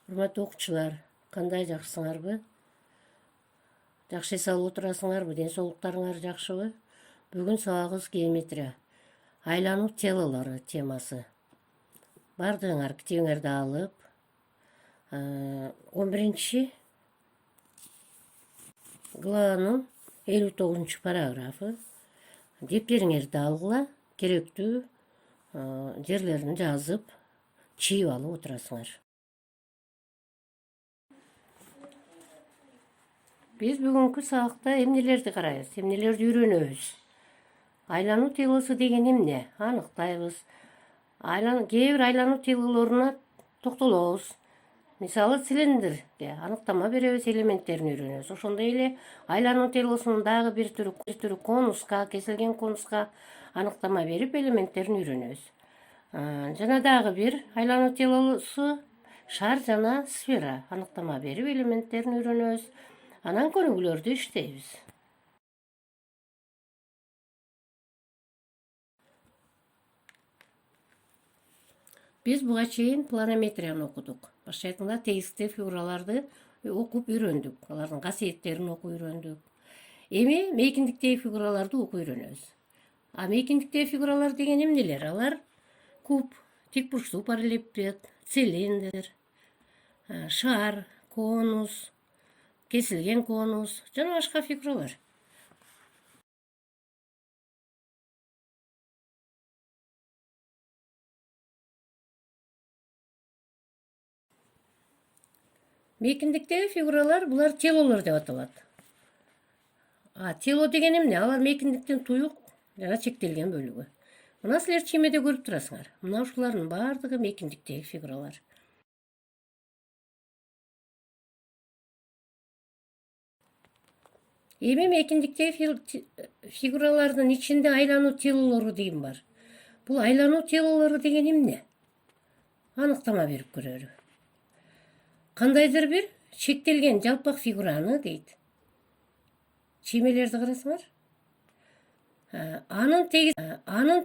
Урматтуу окуучулар, кандай жакшысыңарбы? Жакшы эс алып отурасыңарбы? Ден соолуктарыңар жакшыбы? Бүгүн сабагыбыз геометрия. Айлануу телолору темасы. Бардыгыңар китебиңерди алып, 11 главанын 59 параграфы. Дептериңерди алгыла, керектүү жерлерин жазып, чийип алып отурасыңар. Биз бүгүнкү сабакта эмнелерди карайбыз, эмнелерди үйрөнөбүз. Айлануу телосу деген эмне? Аныктайбыз. Кээ бир айлануу телолоруна токтолобуз. Мисалы, цилиндрге аныктама беребиз, элементтерин үйрөнөбүз. Ошондой эле айлануу телосунун дагы бир түрү конуска, кесилген конуска аныктама берип, элементтерин үйрөнөбүз. Жана дагы бир айлануу телосу шар жана сфера аныктама берип, элементтерин үйрөнөбүз. Анан көнүгүүлөрдү иштейбиз. Биз буга чейин планометрияны окудук. Башкы айтканда тегистүү фигураларды окуп үйрөндүк. Алардын касиеттерин окуп үйрөндүк. Эми мейкиндиктеги фигураларды окуп үйрөнөбүз. Мейкиндиктеги фигуралар деген эмнелер? Алар куб, тик бурчтуу параллелепипед, цилиндр, шар, конус, кесилген конус жана башка фигуралар. Мейкиндиктеги фигуралар булар телолор деп аталат. Тело деген эмне? Алар мейкиндиктин туюк жана чектелген бөлүгү. Мына силер чиймеде көрүп турасыңар. Мына ушулардын баардыгы мейкиндиктеги фигуралар. Эми мейкиндиктеги фигуралардын ичинде айлануу телолору деген бар. Бул айлануу телолору деген эмне? Аныктама берип көрөлү. Кандайдыр бир чектелген жалпак фигураны дейт. Чиймелерди карасыңар. Анын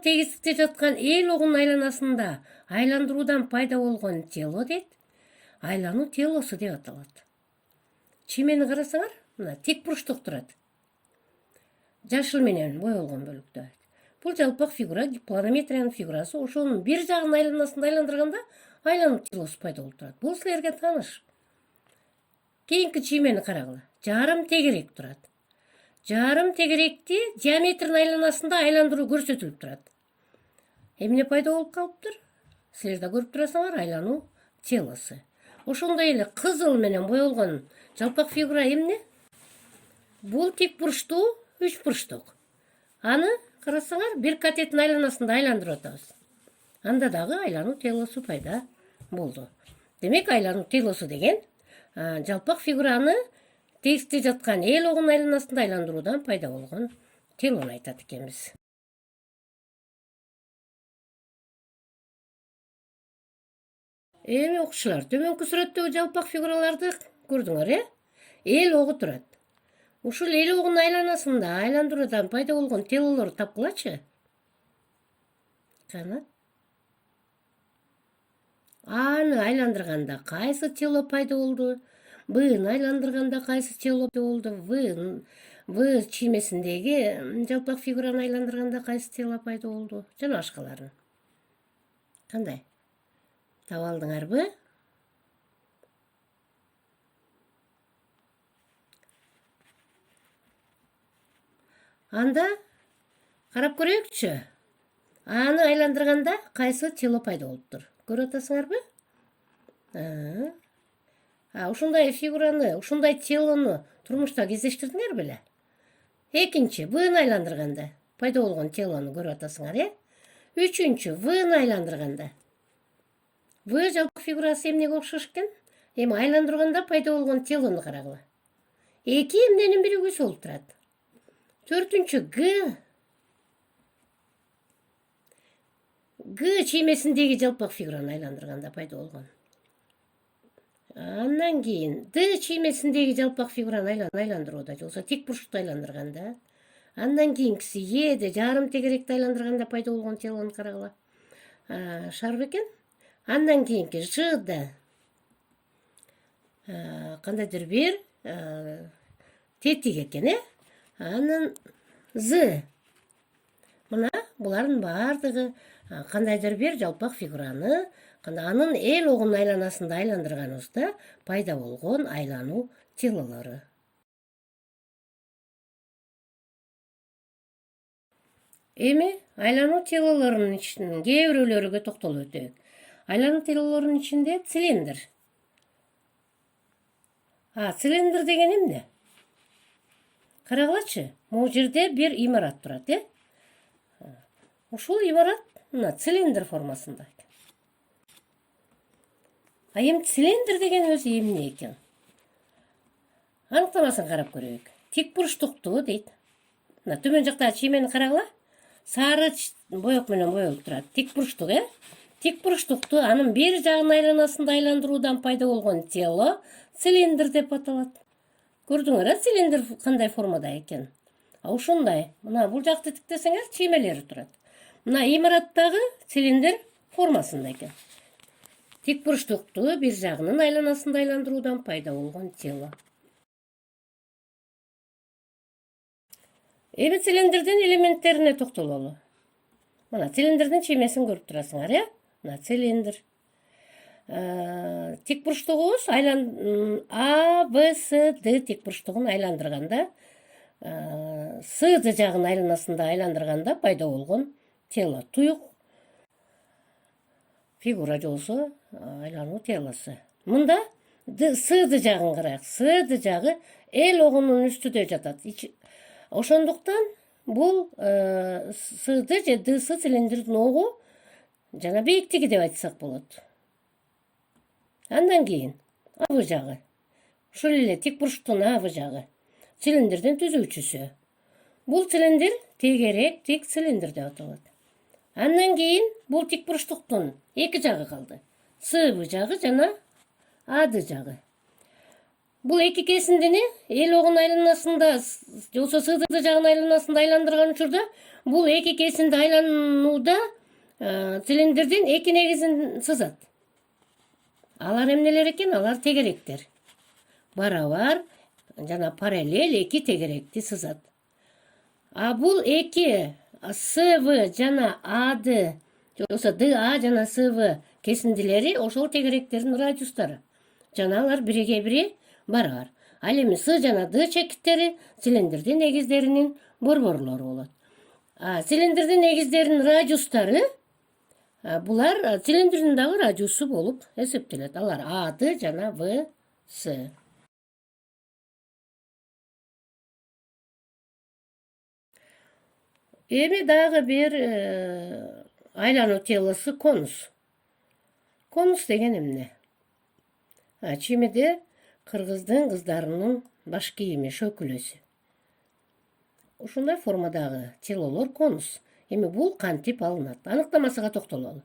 тегистикте жаткан эл огунун айланасында айландыруудан пайда болгон тело дейт. Айлануу телосу деп аталат. Чиймени карасаңар, мына тик бурчтук турат. Жашыл менен боелгон бөлүктө. Бул жалпак фигура, планометриянын фигурасы. Ошонун бир жагын айланасында айландырганда айлануу телосу пайда болуп турат. Бул силерге тааныш. Кийинки чиймени карагыла. Жарым тегерек турат. Жарым тегеректи диаметрин айланасында айландыруу көрсөтүлүп турат. Эмне пайда болуп калыптыр? Силер да көрүп турасыңар, айлануу телосу. Ошондой эле кызыл менен боелгон жалпак фигура эмне? Бул тик бурчтуу үч бурчтук. Аны карасаңар, бир катеттин айланасында айландырып атабыз. Анда дагы айлануу телосу пайда болду. Демек, айлануу телосу деген жалпак фигураны тегистте жаткан эл огунун айланасында айландыруудан пайда болгон телону айтат экенбиз. Эми окуучулар, төмөнкү сүрөттөгү жалпак фигураларды көрдүңөр, эл огу турат. Ушул эл огунун айланасында айландыруудан пайда болгон телолорду тапкылачы. Кана. Аны айландырганда кайсы тело пайда болду? Б'ны айландырганда кайсы тело болду? В чиймесиндеги жалпак фигураны айландырганда кайсы тело пайда болду? Жана башкаларын. Кандай? Таба алдыңарбы? Анда карап көрөйүкчү. Аны айландырганда кайсы тело пайда болуптур? Көрүп атасыңарбы? Ушундай фигураны, ушундай телону турмушта кездештирдиңер беле? Экинчи, Б'ны айландырганда пайда болгон телону көрүп атасыңар, Үчүнчү, В'ны айландырганда. В жалпак фигурасы эмнеге окшош экен? Эми айландырганда пайда болгон телону карагыла. Эки эмненин биригүүсү болуп турат. Төртүнчү, Г чиймесиндеги жалпак фигураны айландырганда пайда болгон. Андан кийин Д чиймесиндеги жалпак фигураны айландырууда, же болбосо тик бурчту айландырганда. Андан кийинкиси Э'де жарым тегеректи айландырганда пайда болгон телону карагыла. Шар бекен? Андан кийинки Ж'да кандайдыр бир тетик экен, анан з. Мына булардын баардыгы кандайдыр бир жалпак фигураны анын эл огунун айланасында айландырганыбызда пайда болгон айлануу телолору. Эми айлануу телолорунун ичинен кээ бирөөлөрүгө токтолуп өтөйүк. Айлануу телолорунун ичинде цилиндр. Цилиндр деген эмне? Карагылачы, могу жерде бир имарат турат, Ушул имарат мына цилиндр формасында. Эми цилиндр деген өзү эмне экен? Аныктамасын карап көрөйүк. Тик бурчтукту дейт. Мына төмөн жактагы чиймени карагыла. Сары боек менен боелуп турат. Тик бурчтук, Тик бурчтукту анын бир жагын айланасында айландыруудан пайда болгон тело цилиндр деп аталат. Көрдүңөр, цилиндр кандай формада экен? Ушундай. Мына бул жакты тиктесеңер чиймелери турат. Мына имараттагы цилиндр формасында экен. Тик бурчтукту бир жагынын айланасында айландыруудан пайда болгон тело. Эми цилиндрдин элементтерине токтололу. Мына цилиндрдин чиймесин көрүп турасыңар, Мына цилиндр. Тик бурчтугубуз А, В, С, Д тик бурчтугун айландырганда, С жагын айланасында айландырганда пайда болгон тело. Туюк фигура болсо айлануу телосу. Мында С жагын карайык. С жагы эл огунун үстүдө жатат. Ошондуктан бул С же ДС цилиндрдин огу жана бийиктиги деп айтсак болот. Андан кийин А жагы. Ушул эле тик бурчтун А жагы. Цилиндрдин түзүүчүсү. Бул цилиндр тегерек тик цилиндр деп аталат. Андан кийин бул тик бурчтуктун эки жагы калды. С жагы жана А жагы. Бул эки кесиндини эл огунун айланасында же болбосо С жагынын айланасында айландырган учурда бул эки кесинди айланууда цилиндрдин эки негизин сызат. Алар эмнелер экен? Алар тегеректер. Барабар жана параллель эки тегеректи сызат. Бул эки СВ жана АД, же болбосо ДА жана СВ кесиндилери ошол тегеректердин радиустары. Жана алар бириге бири барабар. Ал эми С жана Д чекиттери цилиндрдин негиздеринин борборлору болот. Цилиндрдин негиздеринин радиустары булар цилиндрдин дагы радиусу болуп эсептелет. Алар АД жана ВС. Эми дагы бир айлануу телосу конус. Конус деген эмне? Чиймеде кыргыздын кыздарынын баш кийими шөкүлөсү. Ушундай формадагы телолор конус. Эми бул кантип алынат? Аныктамасыга токтололу.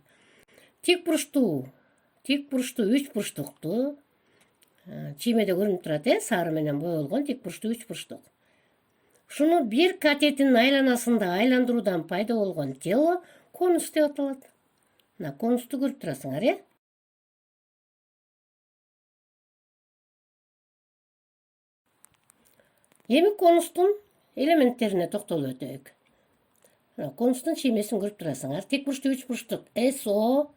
Тик бурчтуу, үч бурчтукту чиймеде көрүнүп турат, сары менен боелгон тик бурчтуу үч бурчтук. Ушуну бир катетинин айланасында айландыруудан пайда болгон тело конус деп аталат. Мына конусту көрүп турасыңар, Эми конустун элементтерине токтолуп өтөйүк. Конустун чиймесин көрүп турасыңар. Тик бурчтуу үч бурчтук СО,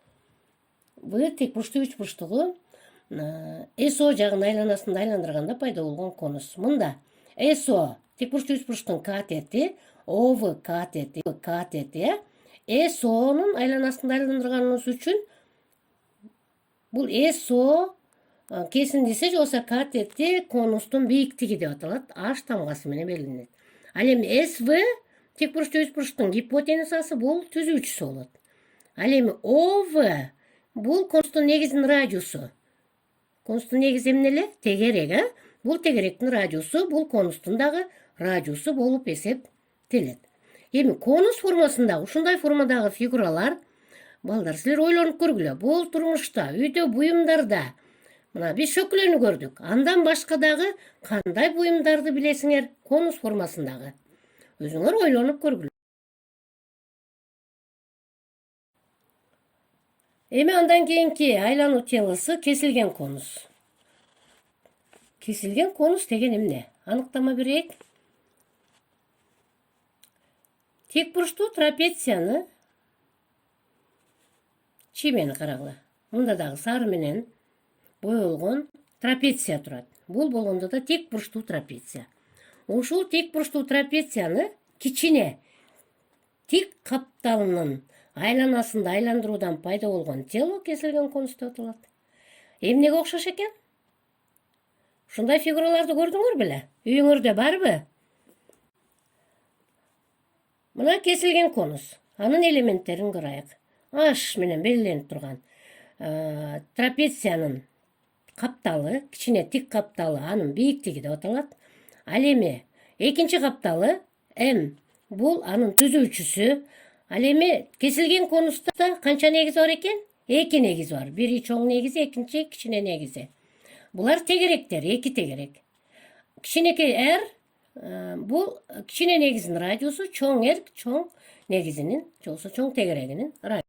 тик бурчтуу үч бурчтугу СО жагынын айланасында айландырганда пайда болгон конус. Мында СО тик бурчтуу үч бурчтуктун катети, ОВ катети, СОнун айланасында айландырганыбыз үчүн бул СО кесиндиси же болбосо катети конустун бийиктиги деп аталат. H тамгасы менен белгиленет. Ал эми СВ тик бурчтуу үч бурчтуктун гипотенузасы бул түзүүчүсү болот. Ал эми ОВ бул конустун негизинин радиусу. Конустун негизи эмне эле? Тегерек, Бул тегеректин радиусу, бул конустун дагы радиусу болуп эсептелет. Эми конус формасындагы ушундай формадагы фигуралар, балдар, силер ойлонуп көргүлө. Бул турмушта, үйдө, буюмдарда мына биз шөкүлөнү көрдүк. Андан башка дагы кандай буюмдарды билесиңер конус формасындагы? Өзүңөр ойлонуп көргүлө. Эми андан кийинки айлануу телосу кесилген конус. Kesilген конус деген эмне? Аныктама берейик. Тек бурчтуу трапецияны чимени карагыла. Мында дагы сары менен боелгон трапеция турат. Бул болгондо да тек бурчтуу трапеция. Ушул тек бурчтуу трапецияны кичине тик капталынын айланасында айландыруудан пайда болгон тело кесилген конус деп аталат. Эмнеге окшош экен? Ушундай фигураларды көрдүңөр беле? Үйүңөрдө барбы? Мына кесилген конус. Анын элементтерин карайык. Аш менен белгиленип турган трапециянын капталы, кичине тик капталы, анын бийиктиги деп аталат. Ал эми экинчи капталы М. Бул анын түзүүчүсү. Ал эми кесилген конуста канча негиз бар экен? 2 негиз бар. Бири чоң негизи, экинчи кичине негизи. Булар тегеректер, 2 тегерек. Кичинекей R бул кичине негизинин радиусу, чоң R чоң негизинин, жолсо чоң тегерегинин радиусу.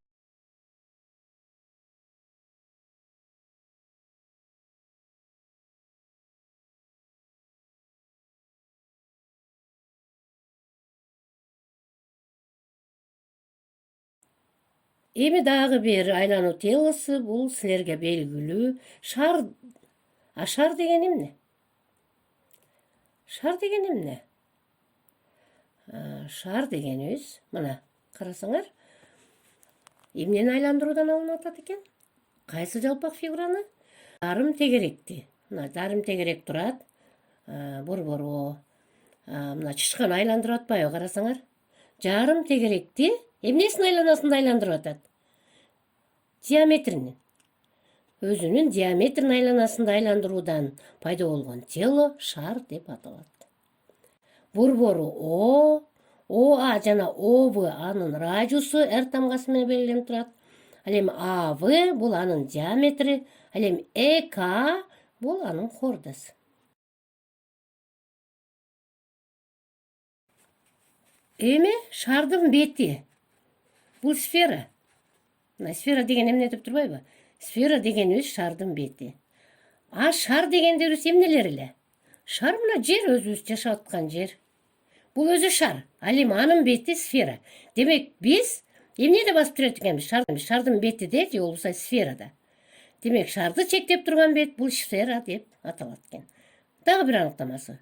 Эми дагы бир айлануу телосу бул силерге белгилүү шар. Шар деген эмне? Шар деген эмне? Шар дегенибиз, мына карасаңар, эмнени айландыруудан алынып атат экен? Кайсы жалпак фигураны? Жарым тегеректи. Мына жарым тегерек турат. Борбору. Мына чычкан айландырып атпайбы, карасаңар? Жарым тегеректи эмнесинин айланасында айландырып атат? Диаметринин. Өзүнүн диаметрин айланасында айландыруудан пайда болгон тело шар деп аталат. Борбору ОА жана ОБ анын радиусу R тамгасы менен белгиленип турат. Ал эми АВ бул анын диаметри, ал эми ЭК бул анын хордасы. Эми шардын бети. Бул сфера. Сфера деген эмне деп турбайбы? Сфера дегенибиз шардын бети. А шар дегендерибиз эмнелер эле? Шар мына жер, өзүбүз жашап аткан жер. Бул өзү шар. Ал эми анын бети сфера. Демек биз эмнеде басып жүрөт экенбиз? Шардын бетиде же болбосо сферада. Демек шарды чектеп турган бет бул сфера деп аталат экен. Дагы бир аныктамасы.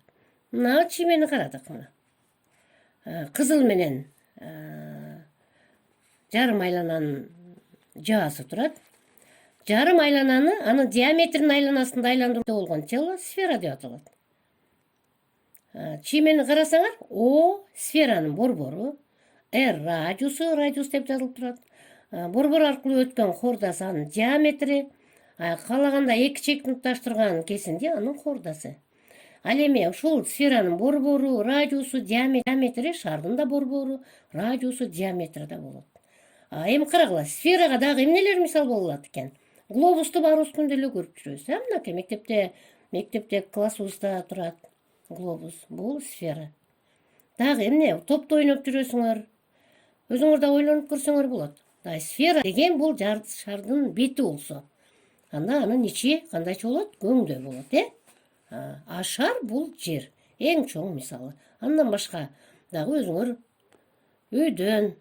Мына чимени карадык мына. Кызыл менен жарым айлананын жаасы турат. Жарым айлананы анын диаметрин айланасында айландырууда болгон тело сфера деп аталат. Чимени карасаңар, О сферанын борбору, R радиусу, радиус деп жазылып турат. Борбор аркылуу өткөн хордасы анын диаметри, каалаганда эки чекти туштурган кесинди анын хордасы. Ал эми ушул сферанын борбору, радиусу, диаметри шардын да борбору, радиусу, диаметри да болот. Эми карагыла, сферага дагы эмнелер мисал боло алат экен? Глобусту баарыбыз күндө эле көрүп жүрөбүз. Мынакей мектепте классыбызда турат глобус. Бул сфера. Дагы эмне? Топто ойноп жүрөсүңөр. Өзүңөр да ойлонуп көрсөңөр болот. Сфера деген бул шардын бети болсо, анда анын ичи кандайча болот? Көңдөй болот, А шар бул жер. Эң чоң мисалы. Андан башка дагы өзүңөр үйдөн,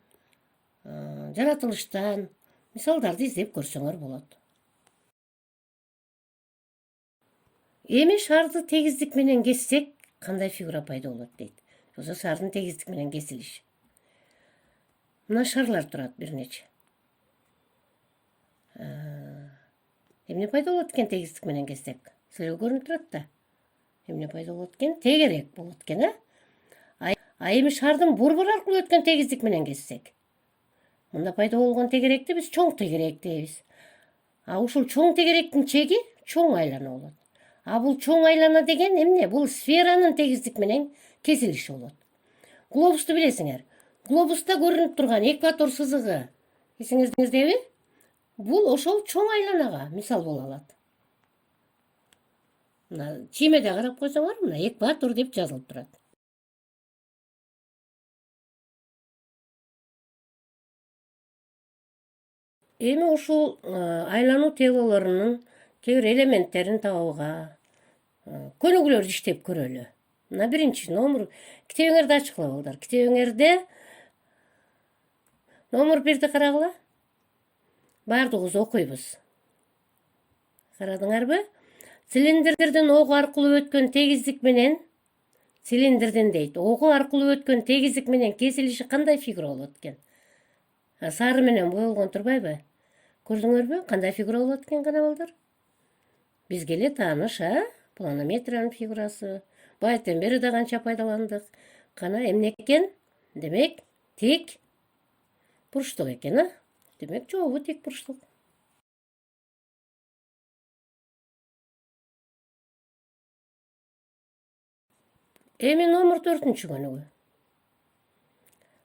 жаратылыштан мисалдарды издеп көрсөңөр болот. Эми шарды тегиздик менен кессек, кандай фигура пайда болот дейт. Жоксо шардын тегиздик менен кесилиши. Мына шарлар турат бир нече. Эмне пайда болот экен тегиздик менен кессек? Силерге көрүнүп турат да. Эмне пайда болот экен? Тегерек болот экен, эми шардын борбору аркылуу өткөн тегиздик менен кессек, мында пайда болгон тегеректи биз чоң тегерек дейбиз. Ушул чоң тегеректин чеги чоң айлана болот. Бул чоң айлана деген эмне? Бул сферанын тегиздик менен кесилиши болот. Глобусту билесиңер. Глобуста көрүнүп турган экватор сызыгы эсиңиздеби? Бул ошол чоң айланага мисал боло алат. Мына чимеде карап койсоңор, мына экватор деп жазылып турат. Эми ушул айлануу телолорунун кээ бир элементтерин табууга, Көнүгүлөрдү иштеп көрөлү. Мына биринчи номер. Китебиңерди ачкыла балдар. Китебиңерде номер 1-ди карагыла. Бардыгыбыз окуйбуз. Карадыңарбы? Цилиндрдин огу аркылуу өткөн тегиздик менен цилиндрдин дейт. Огу аркылуу өткөн тегиздик менен кесилиши кандай фигура болот экен? Сары менен боелгон турбайбы? Көрдүңөрбү? Кандай фигура болот экен кана балдар? Бизге эле тааныш, планометриянын фигурасы. Байттан бери да канча пайдаландык. Кана эмне экен? Демек, тик бурчтук экен, Демек, жообу тик бурчтук. Эми номер 4-чү көнүгү.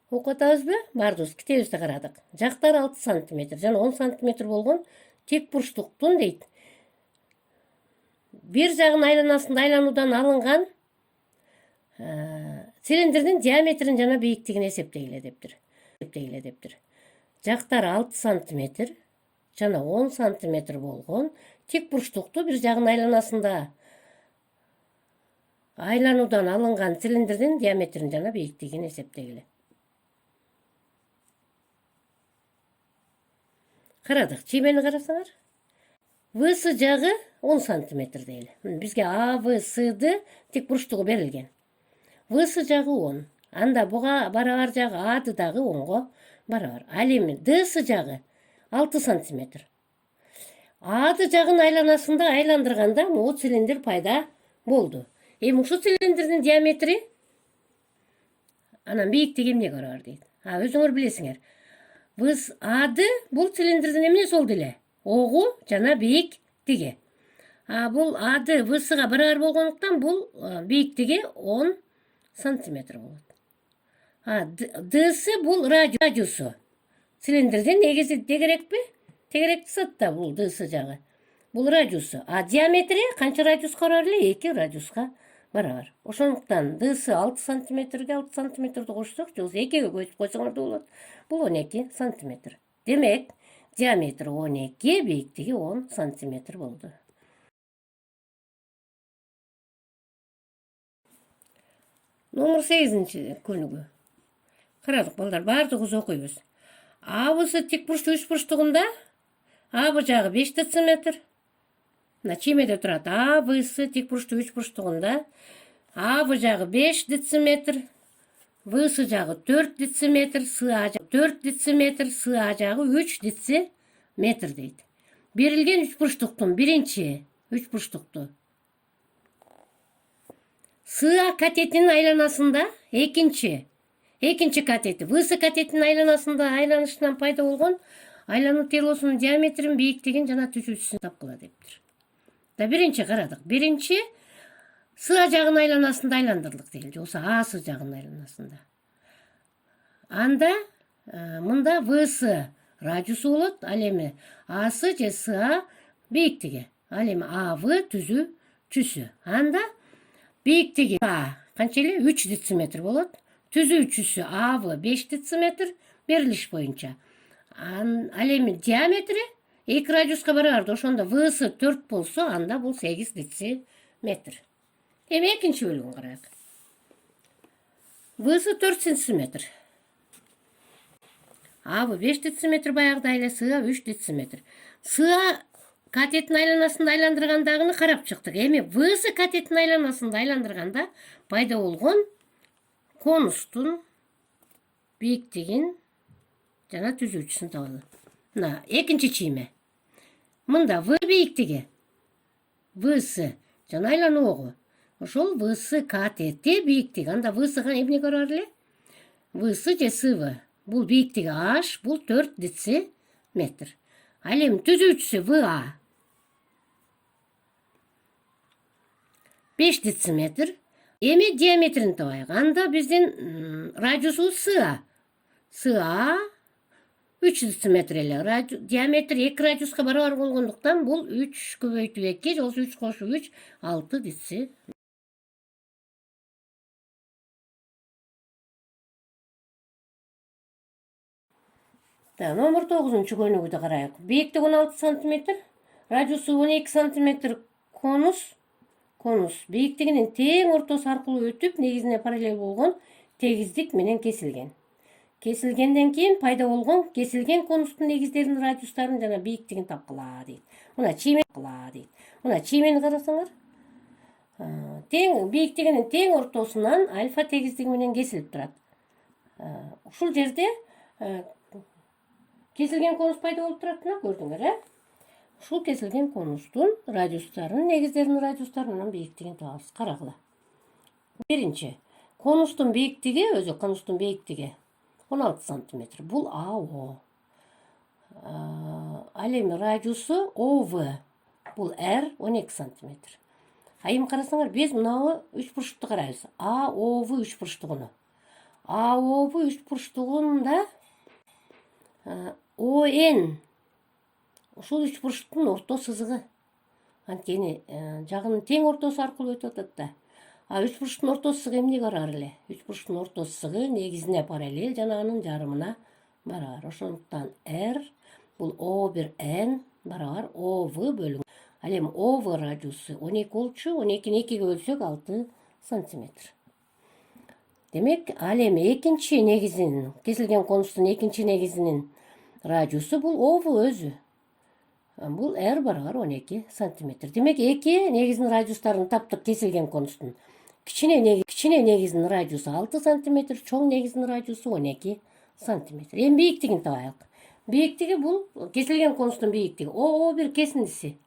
Окуп атабызбы? Бардыбыз китебибизди карадык. Жактары 6 см жана 10 см болгон тик бурчтуктун дейт. Бир жагын айланасында айлануудан алынган цилиндрдин диаметрин жана бийиктигин эсептегиле дептир. Жактары 6 см жана 10 см болгон тик бурчтукту бир жагын айланасында айлануудан алынган цилиндрдин диаметрин жана бийиктигин эсептегиле. Карадык, чиймени карасаңар. ВС жагы 10 см дейли. Бизге АВСды тик бурчтугу берилген. ВС жагы 10. Анда буга барабар жагы АДы дагы 10го барабар. Ал эми ДС жагы 6 см. АДы жагын айланасында айландырганда могу цилиндр пайда болду. Эми ушул цилиндрдин диаметри анан бийиктиги эмнеге барабар дейт. Өзүңөр билесиңер. АДы бул цилиндрдин эмнеси болду эле? Огу жана бийиктиги. Бул АДы ВСга барабар болгондуктан бул бийиктиги 10 см болот. ДС бул радиусу. Цилиндрдин негизи тегерекпи? Тегеректи зат да бул ДС жагы. Бул радиусу. Диаметри канча радиуска барабар эле? 2 радиуска барабар. Ошондуктан ДС 6 сантиметрге 6 сантиметрди кошсок, же болбосо 2ге көчүп койсоңор да болот. Бул 12 сантиметр. Демек, диаметри 12, бийиктиги 10 сантиметр болду. Номер 8-чи көнүгү. Карадык балдар, бардыгыбыз окуйбуз. АВС тик бурчтуу үч бурчтугунда АБ жагы 5 дециметр. Чиймеде турат. АВС тик бурчтуу үч бурчтугунда АБ жагы 5 дециметр, ВС жагы 4 дециметр, СА жагы 4 дециметр, СА жагы 3 дециметр дейт. Берилген үч бурчтуктун биринчи үч бурчтукту СА катетинин айланасында экинчи катети ВС катетинин айланасында айланышынан пайда болгон айлануу телосунун диаметрин, бийиктигин жана түзүүчүсүн тапкыла дептир. Биринчи карадык. Биринчи СА жагын айланасында айландырдык дейли, же болбосо АС жагын айланасында. Анда мында ВС радиусу болот, ал эми АС же СА бийиктиги, ал эми АВ түзүүчүсү. Анда бийиктиги канча эле 3 дециметр болот, түзүүчүсү АВ 5 дециметр берилиш боюнча. Ал эми диаметри 2 радиуска барабар. Ошондо ВС 4 болсо, анда бул 8 дециметр. Эми экинчи бөлүгүн карайлык. ВС 4 сантиметр. АВ 5 дециметр баягыдай эле, СА 3 дециметр. СА катеттин айланасында айландыргандагыны карап чыктык. Эми ВС катеттин айланасында айландырганда пайда болгон конустун бийиктигин жана түзүүчүсүн табалы. Мына экинчи чийме. Мында В бийиктиги, ВС жана айлануу огу. Ошол ВС катети бийиктиги. Анда ВСга эмне барабар эле? ВС же СВ. Бул бийиктиги H, бул 4 дециметр. Ал эми түзүүчүсү ВА 5 дециметр. Эми диаметрин табайык. Анда биздин радиусубуз СА. СА 3 дециметр эле. Диаметри 2 радиуска барабар болгондуктан бул 3 көбөйтүп 2, же болбосо 3 кошуп 3, 6 дециметр. Номер 9-чу көнүгүдү карайык. Бийиктиги 16 см, радиусу 12 см конус конус бийиктигинин тең ортосу аркылуу өтүп негизине параллель болгон тегиздик менен кесилген. Кесилгенден кийин пайда болгон кесилген конустун негиздеринин радиустарын жана бийиктигин тапкыла дейт. Мына чиймени карасаңар. Тең бийиктигинин тең ортосунан альфа тегиздиги менен кесилип турат. Ушул жерде кесилген конус пайда болуп турат, көрдүңөр, Ушул кесилген конустун радиустарын, негиздеринин радиустарынан бийиктигин табабыз. Карагыла. Биринчи, конустун бийиктиги, өзү конустун бийиктиги 16 сантиметр. Бул АО. Ал эми радиусу ОВ. Бул R 12 сантиметр. Эми карасаңар, биз мынабы үч бурчтукту карайбыз. АОВ үч бурчтугуну. АОВ үч бурчтугунда ОН ушул үч бурчтуктун орто сызыгы. Анткени жагынын тең ортосу аркылуу өтүп атат да. Үч бурчтуктун орто сызыгы эмнеге барар эле? Үч бурчтуктун орто сызыгы негизине параллель жана анын жарымына барабар. Ошондуктан R бул O1N барабар OV бөлүнгөн. Ал эми OV радиусу 12 болчу, 12-ни 2-ге бөлсөк 6 сантиметр. Демек, ал эми экинчи негизинин, кесилген конустун экинчи негизинин радиусу бул OV өзү. Бул R барабар 12 сантиметр. Демек, эки негизинин радиустарын таптык кесилген конустун. Кичине негизинин радиусу 6 сантиметр, чоң негизинин радиусу 12 сантиметр. Эми бийиктигин табайлык. Бийиктиги бул кесилген конустун бийиктиги. О1 кесиндиси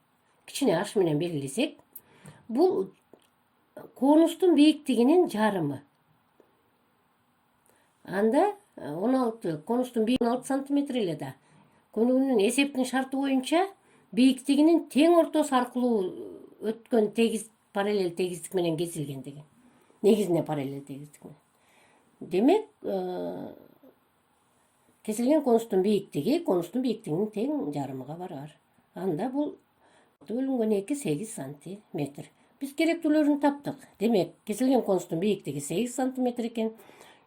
кичине h менен белгилесек, бул конустун бийиктигинин жарымы. Анда 16 конустун бийиктиги 16 сантиметр эле да. Көнүгүүнүн эсептин шарты боюнча бийиктигинин тең ортосу аркылуу өткөн тегиз параллель тегиздик менен кесилгендиги. Негизине параллель тегиздик менен. Демек, кесилген конустун бийиктигинин тең жарымыга барар. Анда бул бөлүнгөн 2 8 сантиметр. Биз керектүүлөрүн таптык. Демек, кесилген конустун бийиктиги 8 сантиметр экен.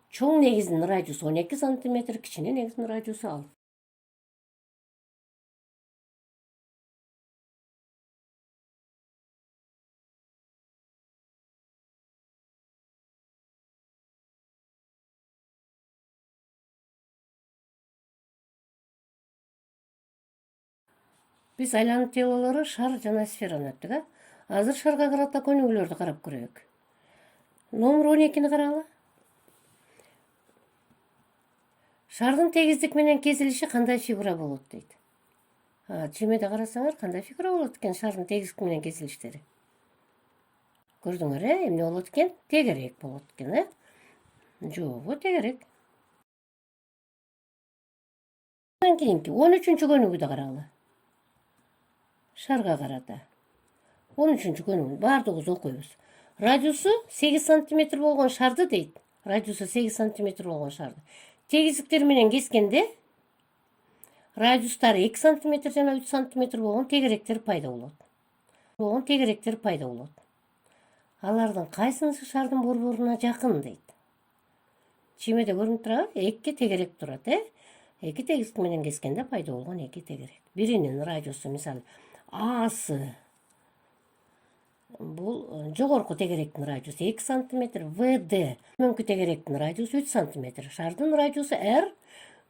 Чоң негизинин радиусу 12 сантиметр, кичине негизинин радиусу 6. Биз айлануу телолору шар жана сфераны өттүк. Азыр шарга карата көнүгүүлөрдү карап көрөйүк. Номер 12-ни карагыла. Шардын тегиздик менен кесилиши кандай фигура болот дейт. Чимеде карасаңар, кандай фигура болот экен шардын тегиздик менен кесилиштери. Көрдүңөр, эмне болот экен? Тегерек болот экен, Жобу тегерек. Андан кийинки 13-чү көнүгүүдө карагыла. Шарга карата. 13-чү көнүгүү бардыгыбыз окуйбуз. Радиусу 8 сантиметр болгон шарды дейт. Радиусу 8 сантиметр болгон шарды. Тегиздиктер менен кескенде радиустары 2 сантиметр жана 3 сантиметр болгон тегеректер пайда болот. Алардын кайсынысы шардын борборуна жакын дейт. Чимеде көрүнүп турабы? 2 тегерек турат, 2 тегиздик менен кескенде пайда болгон 2 тегерек. Биринин радиусу мисалы Асы бул жогорку тегеректин радиусу 2 сантиметр, ВД төмөнкү тегеректин радиусу 3 сантиметр. Шардын радиусу R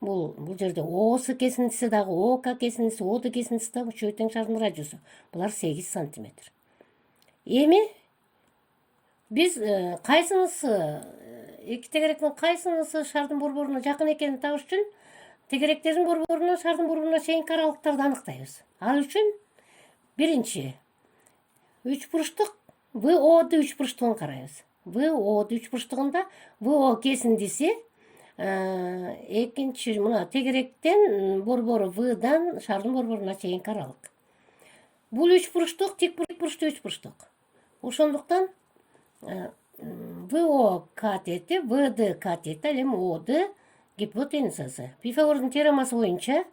бул жерде Осы кесиндиси дагы, ОК кесиндиси, ОД кесиндиси дагы үчөө тең шардын радиусу. Булар 8 сантиметр. Эми биз кайсынысы эки тегеректин кайсынысы шардын борборуна жакын экенин табыш үчүн тегеректердин борборунан шардын борборуна чейинки аралыктарды аныктайбыз. Ал үчүн биринчи үч бурчтук ВО'ду үч бурчтугун карайбыз. ВО'ду үч бурчтугунда ВО кесиндиси экинчи мына тегеректен борбору В'дан шардын борборуна чейинки аралык. Бул үч бурчтук тик бурчтуу үч бурчтук. Ошондуктан ВО катети, ВД катети, ал эми ОД гипотенузасы. Пифагордун теоремасы боюнча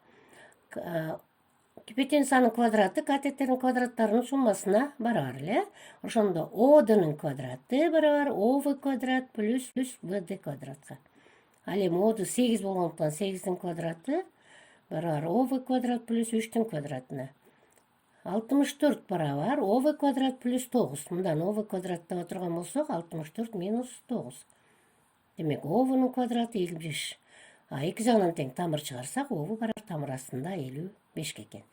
гипотенузанын квадраты катеттердин квадраттарынын суммасына барабар эле. Ошондо ОДнын квадраты барабар ОВ квадрат плюс ВД квадратка. Ал эми ОД 8 болгондуктан 8-дин квадраты барабар ОВ квадрат плюс 3-түн квадратына. 64 барабар ов квадрат плюс 9. Мындан ов квадраттап отурган болсок 64 минус 9. Демек овнун квадраты 55. Эки жагынан тең тамыр чыгарсак ову барабар тамыр астында 55 экен.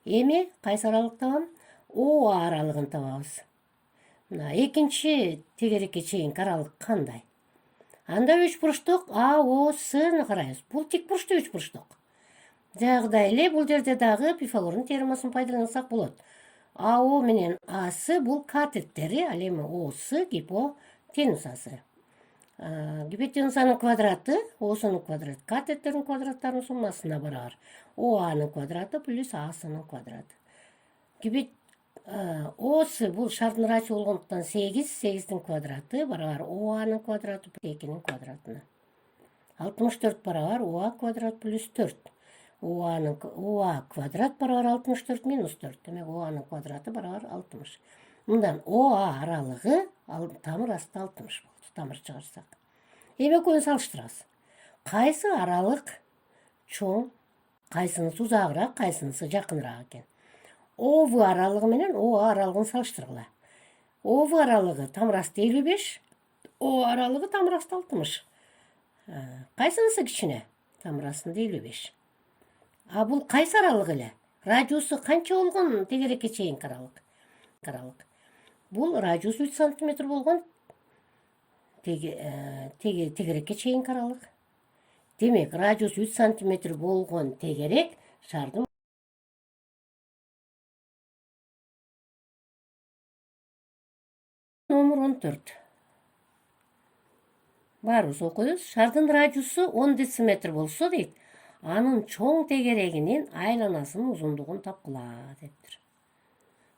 Эми кайсы аралык табам? О аралыгын табабыз. Мына экинчи тегерекке чейинки аралык кандай? Анда үч бурчтук АОСны карайбыз. Бул тик бурчтуу үч бурчтук. Жагдай эле бул жерде дагы Пифагордун теоремасын пайдалансак болот. АО менен АС бул катеттери, ал эми ОС гипотенузасы. Гипотенузанын квадраты, Осунун квадраты, катеттердин квадраттарынын суммасына барабар. ОАнын квадраты плюс АСынын квадраты. Ос бул шарттын радиусы болгондуктан 8, 8дин квадраты барабар ОАнын квадраты плюс 2нин квадратына. 64 барабар ОА квадрат плюс 4. ОА квадрат барабар 64 минус 4. Демек ОАнын квадраты барабар 60. Мындан ОА аралыгы тамыр асты 60 болду. Тамыр чыгарсак. Эми экөөнүн салыштырабыз. Кайсы аралык чоң, кайсынысы узагыраак, кайсынысы жакыныраак экен? ОВ аралыгы менен ОА аралыгын салыштыргыла. ОВ аралыгы тамыр асты 55, ОА аралыгы тамыр асты 60. Кайсынысы кичине? Тамыр астында 55. Бул кайсы аралык эле? Радиусу канча болгон тегерекке чейинки аралык? Бул радиусу 3 см болгон тегерекке чейинки аралык. Демек, радиусу 3 см болгон тегерек шардын номер 14. Баарыбыз окуйбуз. Шардын радиусу 10 дециметр болсо дейт, анын чоң тегерегинин айланасынын узундугун тапкыла дептир.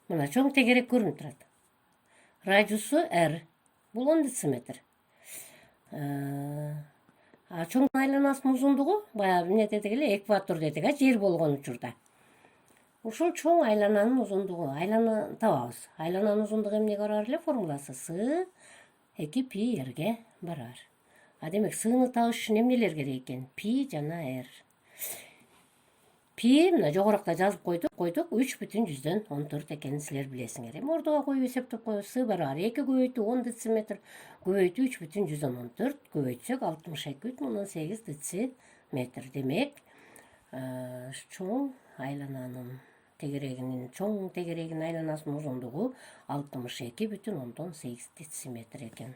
Мына чоң тегерек көрүнүп турат. Радиусу R. Бул 10 дециметр. Чоң айланасынын узундугу баягы эмне дедик эле, экватор дедик, жер болгон учурда. Ушул чоң айлананын узундугу, айлана табабыз. Айлананын узундугу эмнеге барабар эле? Формуласы С 2 пи R'ге барабар. Демек Сны табыш үчүн эмнелер керек экен? Пи жана R. Пи мына жогоракта жазып койдук 3,14 экенин силер билесиңер. Эми ордого коюп эсептеп коебуз. С барабар 2 көбөйтүү 10 дециметр көбөйтүү 3,14 көбөйтсөк 62,8 дециметр. Демек, чоң айлананын чоң тегерегинин айланасынын узундугу 62,8 дециметр экен.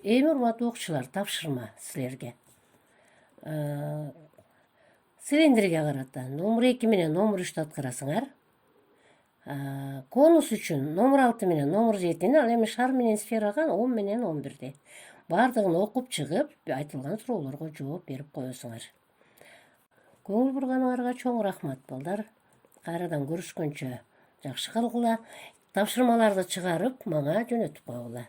Эми урматтуу окуучулар, тапшырма силерге. Цилиндрге карата номер 2 менен номер 3-тү аткарасыңар. Конус үчүн номер 6 менен номер 7-ни, ал эми шар менен сферага 10 менен 11-ди. Бардыгын окуп чыгып, айтылган суроолорго жооп берип коесуңар. Көңүл бурганыңарга чоң рахмат балдар. Кайрадан көрүшкөнчө жакшы калгыла. Тапшырмаларды чыгарып мага жөнөтүп койгула.